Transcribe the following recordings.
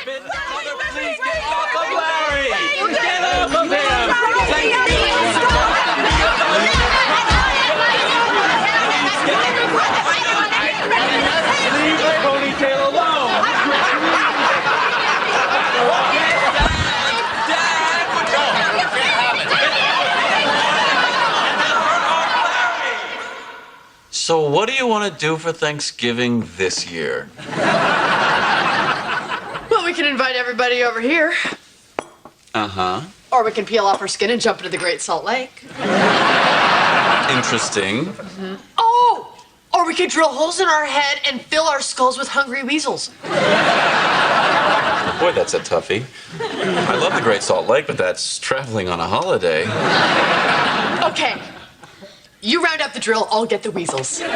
Mother, please get off of Larry! Get off of him! Leave the ponytail alone! So what do you want to do for Thanksgiving this year? Well, we can invite everybody over here. Uh-huh. Or we can peel off our skin and jump into the Great Salt Lake. Interesting. Mm-hmm. Oh! Or we could drill holes in our head and fill our skulls with hungry weasels. Boy, that's a toughie. I love the Great Salt Lake, but that's traveling on a holiday. Okay. You round up the drill, I'll get the weasels. What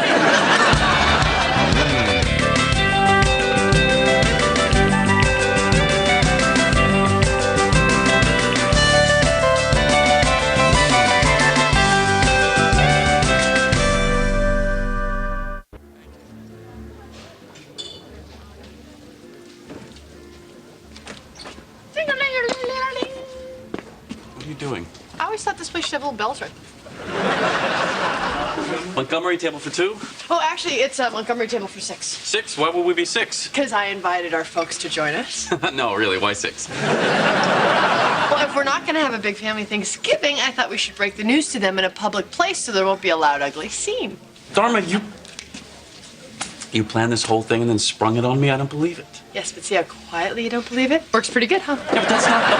are you doing? I always thought this place should have little bells right. Montgomery table for 2? Oh, actually, it's a Montgomery table for 6. 6? Why would we be 6? Because I invited our folks to join us. No, really, why 6? Well, if we're not going to have a big family Thanksgiving, I thought we should break the news to them in a public place so there won't be a loud, ugly scene. Dharma, you planned this whole thing and then sprung it on me? I don't believe it. Yes, but see how quietly you don't believe it? Works pretty good, huh? Yeah, but that's not the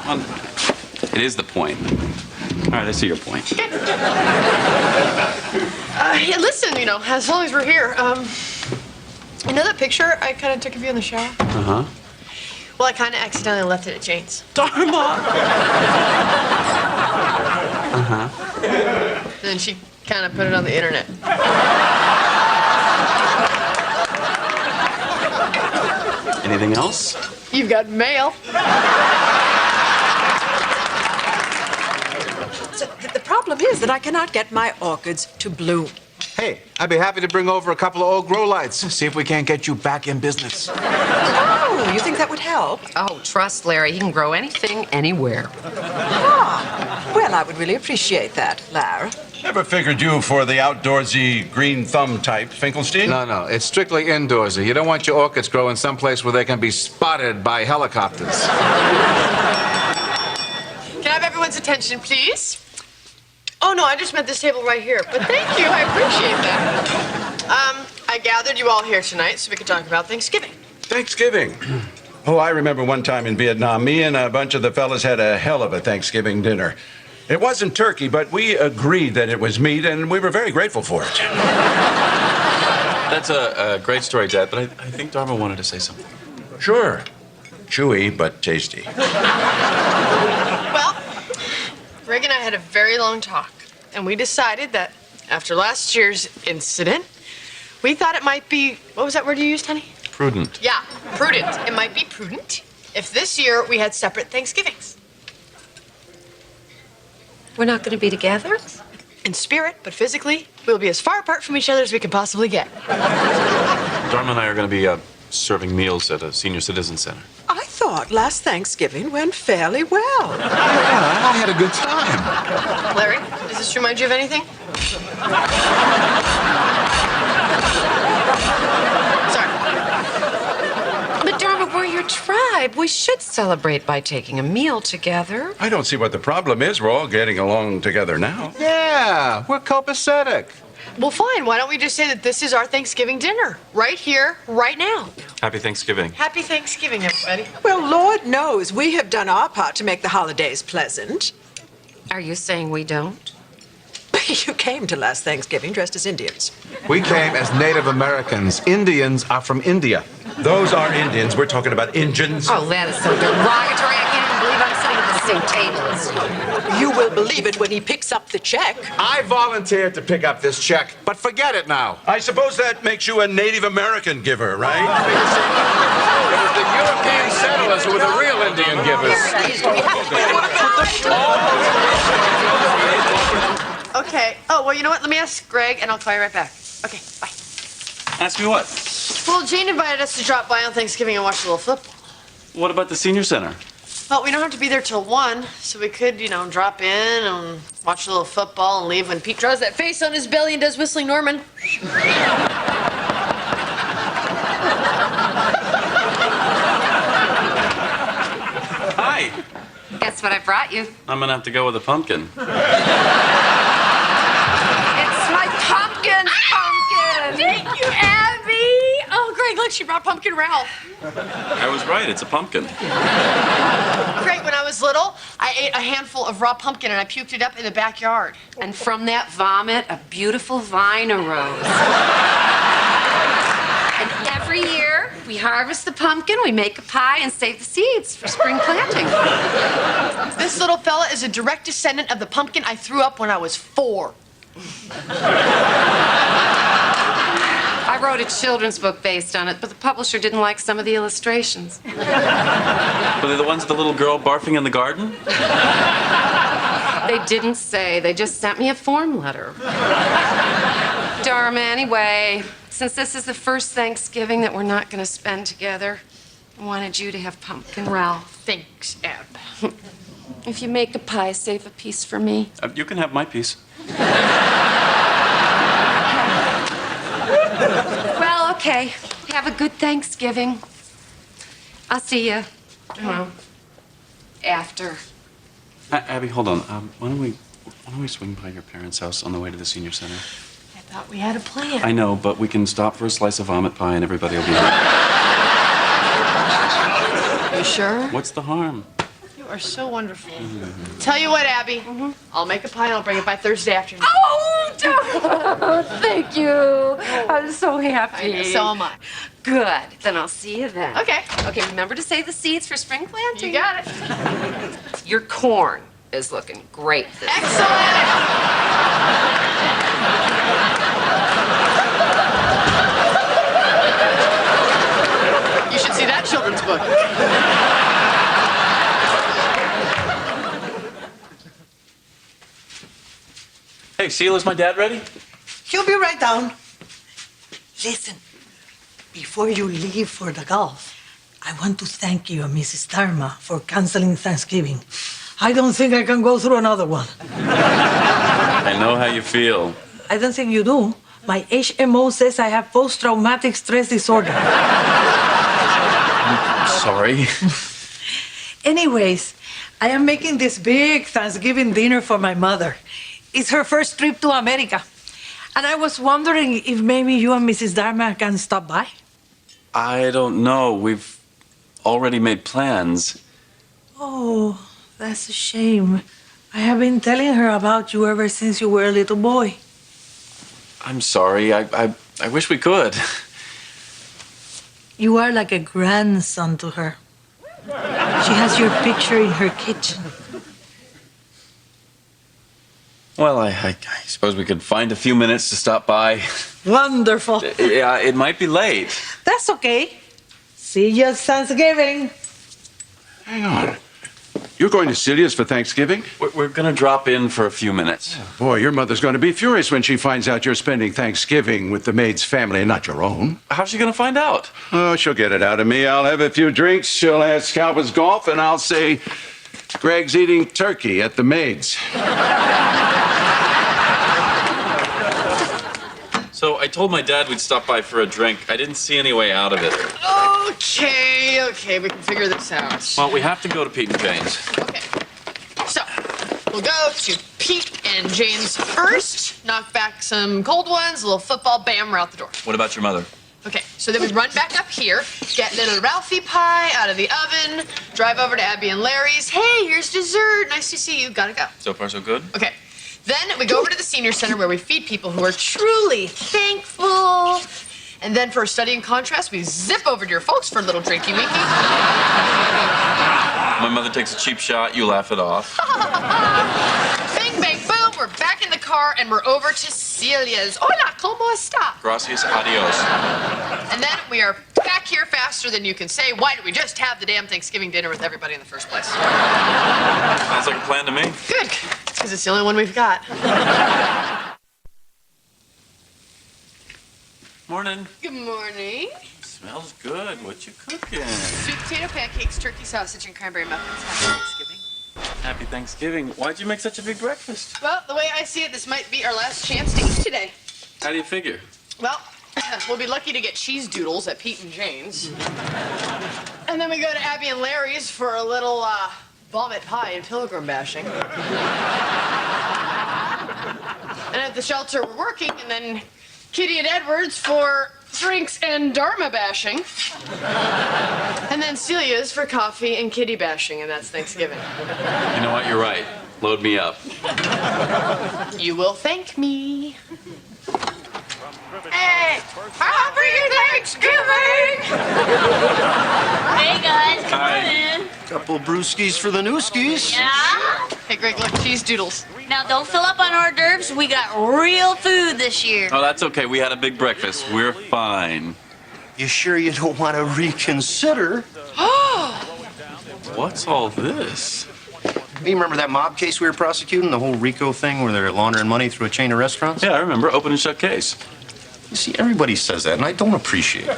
point. It is the point. All right, I see your point. Yeah, listen, as long as we're here, you know that picture I kind of took of you in the shower? Uh-huh. Well, I kind of accidentally left it at Jane's. Dharma! Uh-huh. And then she kind of put it on the internet. Anything else? You've got mail. So the problem is that I cannot get my orchids to bloom. Hey, I'd be happy to bring over a couple of old grow lights. See if we can't get you back in business. Oh, you think that would help? Oh, trust Larry. He can grow anything, anywhere. Ah, well, I would really appreciate that, Lara. Never figured you for the outdoorsy green thumb type, Finkelstein? No, it's strictly indoorsy. You don't want your orchids growing someplace where they can be spotted by helicopters. Can I have everyone's attention, please? Oh, no, I just meant this table right here. But thank you, I appreciate that. I gathered you all here tonight so we could talk about Thanksgiving. Thanksgiving. Oh, I remember one time in Vietnam, me and a bunch of the fellas had a hell of a Thanksgiving dinner. It wasn't turkey, but we agreed that it was meat, and we were very grateful for it. That's a great story, Dad, but I think Dharma wanted to say something. Sure. Chewy, but tasty. Well, Greg and I had a very long talk, and we decided that after last year's incident, we thought it might be, what was that word you used, honey? Prudent. Yeah, prudent. It might be prudent if this year we had separate Thanksgivings. We're not going to be together? In spirit, but physically, we'll be as far apart from each other as we can possibly get. Dharma and I are going to be serving meals at a senior citizen center. I thought last Thanksgiving went fairly well. Yeah, I had a good time. Larry, does this remind you of anything? Sorry. But Dharma, we're your tribe. We should celebrate by taking a meal together. I don't see what the problem is. We're all getting along together now. Yeah, we're copacetic. Well, fine. Why don't we just say that this is our Thanksgiving dinner? Right here, right now. Happy Thanksgiving. Happy Thanksgiving, everybody. Well, Lord knows we have done our part to make the holidays pleasant. Are you saying we don't? You came to last Thanksgiving dressed as Indians. We came as Native Americans. Indians are from India. Those are Indians. We're talking about Injuns. Oh, that is so derogatory. I can't even believe I'm sitting at the same table as you. You will believe it when he picks up the check. I volunteered to pick up this check, but forget it now. I suppose that makes you a Native American giver, right? It was the European settlers who were the real Indian givers. Okay. Oh, well, you know what? Let me ask Greg, and I'll call you right back. Okay, bye. Ask me what? Well, Jane invited us to drop by on Thanksgiving and watch a little football. What about the senior center? But we don't have to be there till 1, so we could, drop in and watch a little football and leave when Pete draws that face on his belly and does Whistling Norman. Hi. Guess what I brought you? I'm gonna have to go with a pumpkin. It's my pumpkin! Thank you, Abby! Oh, Greg, look, she brought Pumpkin Ralph. I was right, it's a pumpkin. Greg, when I was little, I ate a handful of raw pumpkin and I puked it up in the backyard. And from that vomit, a beautiful vine arose. And every year, we harvest the pumpkin, we make a pie, and save the seeds for spring planting. This little fella is a direct descendant of the pumpkin I threw up when I was 4. I wrote a children's book based on it, but the publisher didn't like some of the illustrations. Were they the ones of the little girl barfing in the garden? They didn't say. They just sent me a form letter. Dharma, anyway, since this is the first Thanksgiving that we're not going to spend together, I wanted you to have Pumpkin Ralph. Thanks, Ab. If you make a pie, save a piece for me. You can have my piece. Well, okay. Have a good Thanksgiving. I'll see you, after. Abby, hold on. Why don't we swing by your parents' house on the way to the senior center? I thought we had a plan. I know, but we can stop for a slice of vomit pie and everybody will be there. You sure? What's the harm? You are so wonderful. Tell you what, Abby. I'll make a pie and I'll bring it by Thursday afternoon. Oh, thank you. I'm so happy. So am I. Good. Then I'll see you then. Okay. Okay, remember to save the seeds for spring planting. You got it. Your corn is looking great this year. Excellent. You should see that children's book. Hey, Seal, is my dad ready? He'll be right down. Listen, before you leave for the golf, I want to thank you and Mrs. Dharma for canceling Thanksgiving. I don't think I can go through another one. I know how you feel. I don't think you do. My HMO says I have post-traumatic stress disorder. Sorry. Anyways, I am making this big Thanksgiving dinner for my mother. It's her first trip to America. And I was wondering if maybe you and Mrs. Dharma can stop by. I don't know. We've already made plans. Oh, that's a shame. I have been telling her about you ever since you were a little boy. I'm sorry. I wish we could. You are like a grandson to her. She has your picture in her kitchen. Well, I suppose we could find a few minutes to stop by. Wonderful. Yeah, it might be late. That's okay. See you at Thanksgiving. Hang on. You're going to Celia's for Thanksgiving? We're going to drop in for a few minutes. Boy, your mother's going to be furious when she finds out you're spending Thanksgiving with the maid's family and not your own. How's she going to find out? Oh, she'll get it out of me. I'll have a few drinks. She'll ask how was golf, and I'll say, Greg's eating turkey at the maid's. So I told my dad we'd stop by for a drink. I didn't see any way out of it. Okay, we can figure this out. Well, we have to go to Pete and Jane's. Okay. So, we'll go to Pete and Jane's first, knock back some cold ones, a little football, bam, we're out the door. What about your mother? Okay, so then we run back up here, get little Ralphie pie out of the oven, drive over to Abby and Larry's. Hey, here's dessert. Nice to see you. Gotta go. So far, so good? Okay. Then we go over to the senior center where we feed people who are truly thankful. And then for a study in contrast, we zip over to your folks for a little drinky winky. My mother takes a cheap shot, you laugh it off. Bing, bang, boom, we're back in the car and we're over to Celia's. Hola, ¿cómo está? Gracias, adios. And then we are back here faster than you can say. Why did we just have the damn Thanksgiving dinner with everybody in the first place? Sounds like a plan to me. Good. It's because it's the only one we've got. Morning. Good morning. Smells good. What you cooking? Sweet potato pancakes, turkey sausage, and cranberry muffins. Happy Thanksgiving. Happy Thanksgiving. Why'd you make such a big breakfast? Well, the way I see it, this might be our last chance to eat today. How do you figure? Well, we'll be lucky to get cheese doodles at Pete and Jane's. And then we go to Abby and Larry's for a little vomit pie and pilgrim bashing. And at the shelter we're working, and then Kitty and Edwards for drinks and Dharma bashing. And then Celia's for coffee and kitty bashing, and that's Thanksgiving. You know what? You're right. Load me up. You will thank me. Hey, happy Thanksgiving! Hey guys, come Hi. on in. Couple brewskis for the newskis. Yeah? Hey, Greg, look, cheese doodles. Now don't fill up on hors d'oeuvres. We got real food this year. Oh, that's okay. We had a big breakfast. We're fine. You sure you don't want to reconsider? What's all this? You remember that mob case we were prosecuting, the whole RICO thing where they're laundering money through a chain of restaurants? Yeah, I remember. Open and shut case. You see, everybody says that, and I don't appreciate it.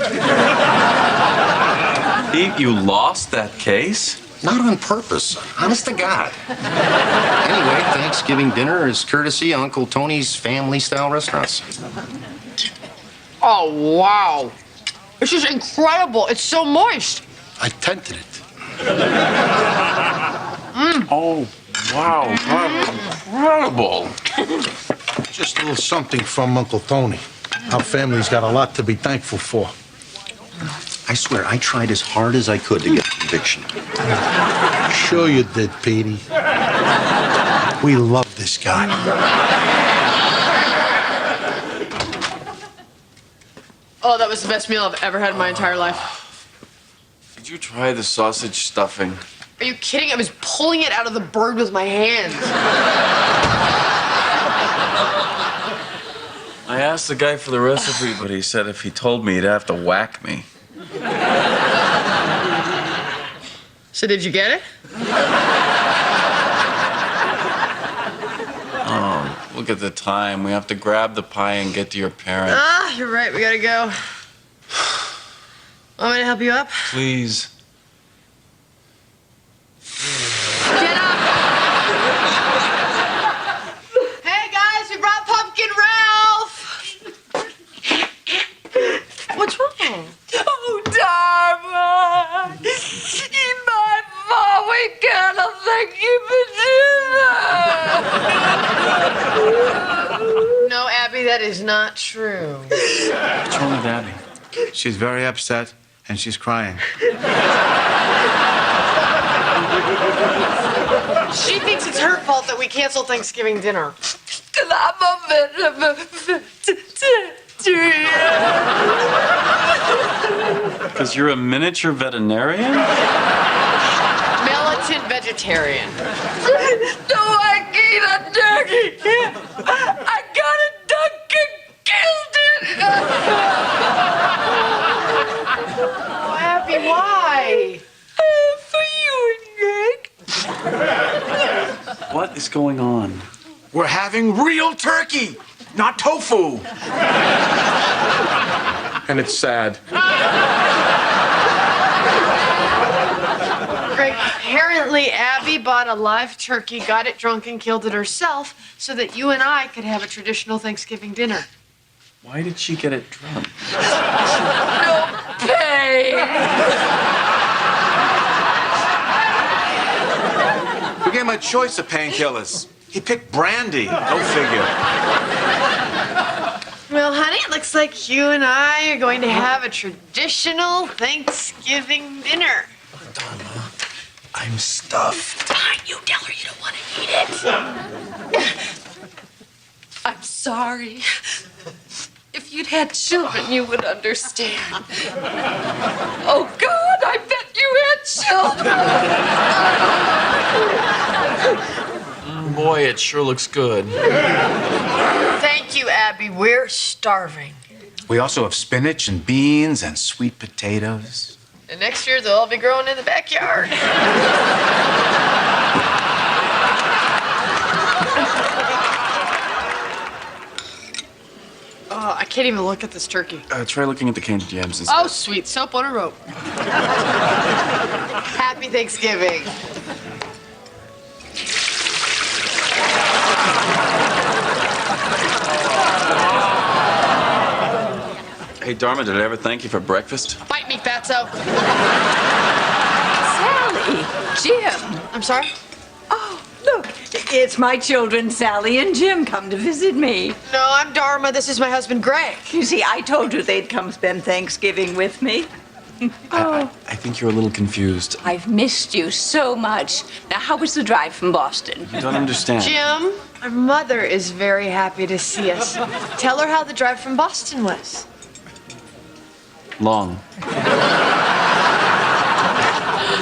Pete, you lost that case? Not on purpose. Honest to God. Anyway, Thanksgiving dinner is courtesy of Uncle Tony's family-style restaurants. Oh, wow. This is incredible. It's so moist. I tented it. Oh, wow. That's incredible. Just a little something from Uncle Tony. Our family's got a lot to be thankful for. I swear, I tried as hard as I could to get a conviction. Sure you did, Petey. We love this guy. Oh, that was the best meal I've ever had in my entire life. Did you try the sausage stuffing? Are you kidding? I was pulling it out of the bird with my hands. I asked the guy for the recipe, but he said if he told me, he'd have to whack me. So did you get it? Oh, look at the time. We have to grab the pie and get to your parents. Ah, you're right. We gotta go. Want me to help you up? Please. Get up! Hey guys, we brought Pumpkin Ralph. What's wrong? Oh, Dharma! My mom, we gotta thank you for dinner! No, Abby, that is not true. What's wrong with Abby? She's very upset, and she's crying. She thinks it's her fault that we canceled Thanksgiving dinner. Cause I'm a vegetarian. Because you're a miniature veterinarian? Militant vegetarian. No, I eat a turkey. I got a duck and killed it. Oh, Abby, why? For you and Greg. What is going on? We're having real turkey, not tofu. And it's sad. Greg, apparently Abby bought a live turkey, got it drunk, and killed it herself so that you and I could have a traditional Thanksgiving dinner. Why did she get it drunk? No pain. We gave him a choice of painkillers. He picked brandy. Go figure. Well, honey, it looks like you and I are going to have a traditional Thanksgiving dinner. I'm stuffed. You tell her you don't want to eat it. I'm sorry. If you'd had children, you would understand. Oh, God, I bet you had children. Boy, it sure looks good. Thank you, Abby. We're starving. We also have spinach and beans and sweet potatoes. And next year, they'll all be growing in the backyard. Oh, I can't even look at this turkey. Try looking at the candied yams instead. Oh, sweet. Soap on a rope. Happy Thanksgiving. Hey, Dharma, did I ever thank you for breakfast? Bite me, fatso. Sally, Jim. I'm sorry? Oh, look, it's my children, Sally and Jim, come to visit me. No, I'm Dharma. This is my husband, Greg. You see, I told you they'd come spend Thanksgiving with me. I think you're a little confused. I've missed you so much. Now, how was the drive from Boston? I don't understand. Jim, our mother is very happy to see us. Tell her how the drive from Boston was. Long.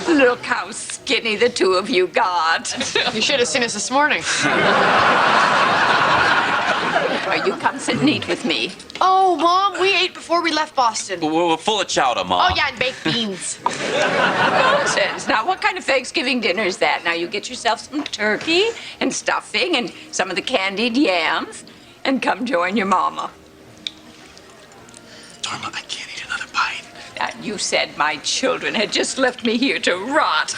Look how skinny the two of you got. You should have seen us this morning. You come sit and eat with me. Oh, Mom, we ate before we left Boston. We're full of chowder, Mom. Oh, yeah, and baked beans. Nonsense. Now, what kind of Thanksgiving dinner is that? Now, you get yourself some turkey and stuffing and some of the candied yams and come join your mama. Dharma, I can't eat another bite. You said my children had just left me here to rot.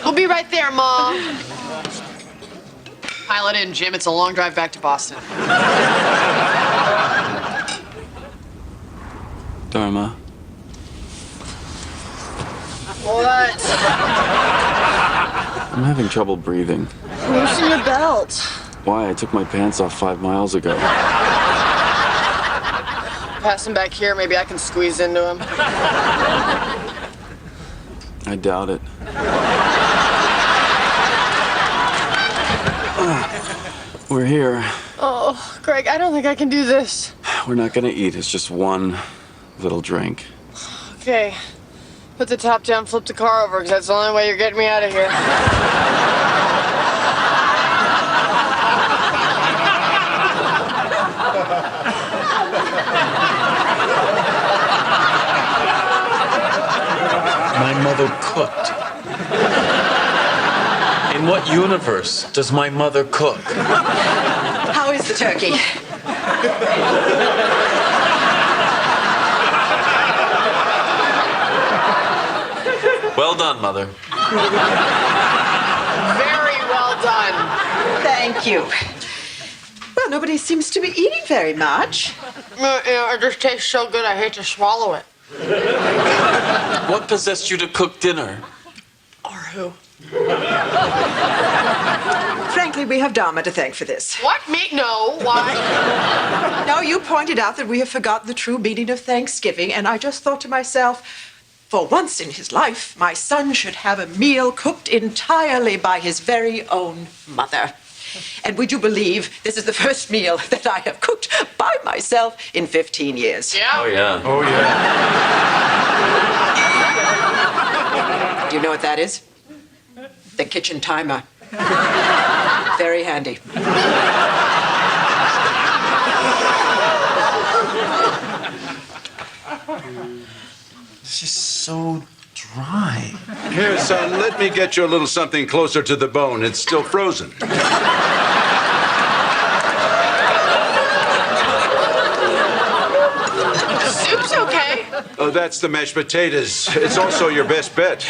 We'll be right there, Mom. Pile it in, Jim. It's a long drive back to Boston. Dharma. What? I'm having trouble breathing. Loosen your belt. Why? I took my pants off 5 miles ago. Pass him back here. Maybe I can squeeze into him. I doubt it. We're here. Oh, Greg, I don't think I can do this. We're not gonna eat. It's just one little drink. Okay. Put the top down, flip the car over, because that's the only way you're getting me out of here. My mother cooked. In what universe does my mother cook? How is the turkey? Well done, Mother. Very well done. Thank you. Well, nobody seems to be eating very much. It just tastes so good, I hate to swallow it. What possessed you to cook dinner? Or who? Frankly, we have Dharma to thank for this. What? Me? No. Why? No, you pointed out that we have forgotten the true meaning of Thanksgiving, and I just thought to myself, for once in his life, my son should have a meal cooked entirely by his very own mother. And would you believe this is the first meal that I have cooked by myself in 15 years? Yeah? Oh, yeah. Oh, yeah. Do you know what that is? The kitchen timer. Very handy. It's just so dry. Here, son, let me get you a little something closer to the bone. It's still frozen. Soup's okay. Oh, that's the mashed potatoes. It's also your best bet.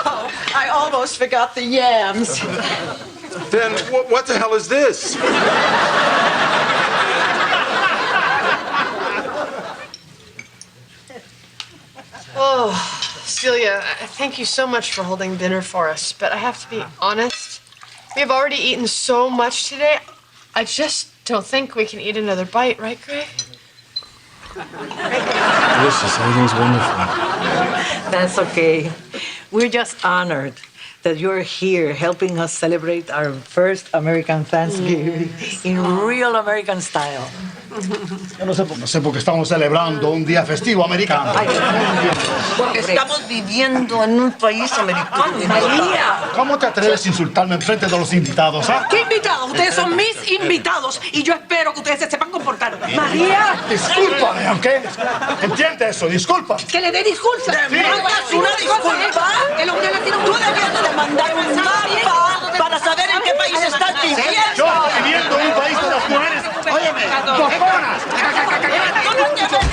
Oh, I almost forgot the yams. Then what the hell is this? Oh, Celia, thank you so much for holding dinner for us. But I have to be honest. We have already eaten so much today. I just don't think we can eat another bite, right, Greg? Delicious. Everything's wonderful. That's okay. We're just honored that you're here helping us celebrate our first American Thanksgiving in real American style. Yo no sé por qué estamos celebrando un día festivo americano. Porque estamos viviendo en un país americano. María. ¿Cómo te atreves a insultarme en frente de los invitados, ah? ¿Qué invitados? Ustedes son mis invitados y yo espero que ustedes se sepan comportar. María. Discúlpame, ¿ok? ¿Entiende eso? Disculpa. Que le dé disculpas. ¿Demandas una disculpa? El hombre latino. Tú debías de mandar un mapa para saber en qué país estás viviendo. Yo viviendo en un país de las mujeres. Óyeme, cojonas. ¡Tú no te metas!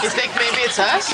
You think maybe it's us?